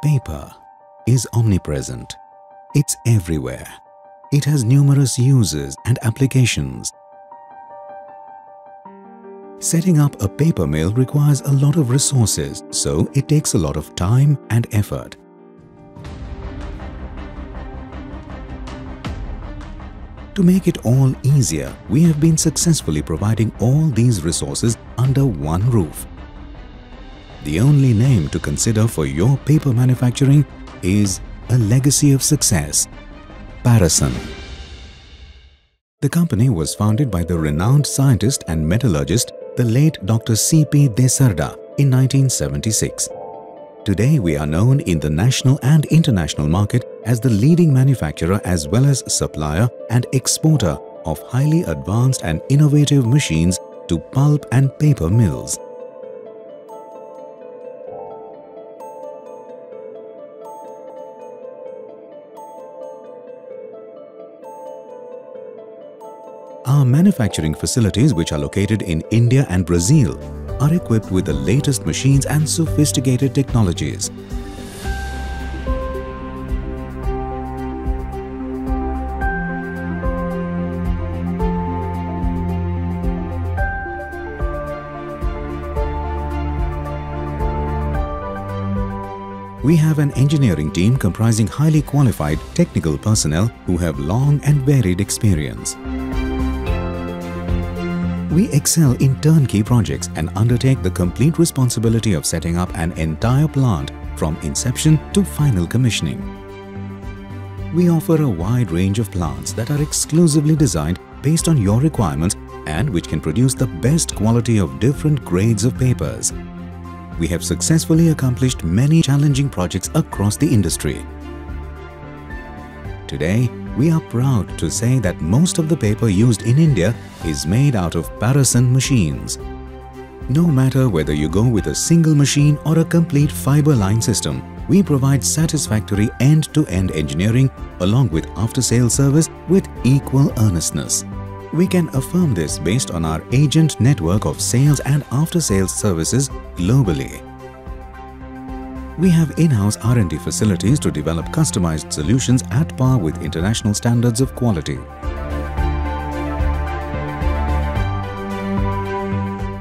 Paper is omnipresent. It's everywhere. It has numerous uses and applications. Setting up a paper mill requires a lot of resources, so it takes a lot of time and effort. To make it all easier, we have been successfully providing all these resources under one roof. The only name to consider for your paper manufacturing is a legacy of success: Parason. The company was founded by the renowned scientist and metallurgist, the late Dr. C.P. Desarda, in 1976. Today we are known in the national and international market as the leading manufacturer as well as supplier and exporter of highly advanced and innovative machines to pulp and paper mills. Our manufacturing facilities, which are located in India and Brazil, are equipped with the latest machines and sophisticated technologies. We have an engineering team comprising highly qualified technical personnel who have long and varied experience. We excel in turnkey projects and undertake the complete responsibility of setting up an entire plant from inception to final commissioning. We offer a wide range of plants that are exclusively designed based on your requirements and which can produce the best quality of different grades of papers. We have successfully accomplished many challenging projects across the industry. Today, we are proud to say that most of the paper used in India is made out of Parason machines. No matter whether you go with a single machine or a complete fiber line system, we provide satisfactory end-to-end engineering along with after-sales service with equal earnestness. We can affirm this based on our agent network of sales and after-sales services globally. We have in-house R&D facilities to develop customized solutions at par with international standards of quality.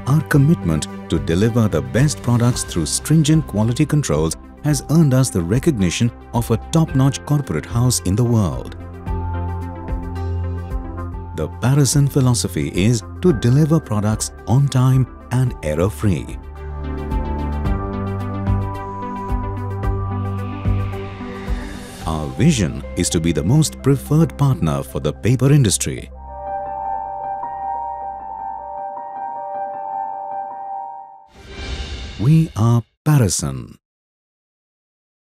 Our commitment to deliver the best products through stringent quality controls has earned us the recognition of a top-notch corporate house in the world. The Parason philosophy is to deliver products on time and error-free. Our vision is to be the most preferred partner for the paper industry. We are Parason.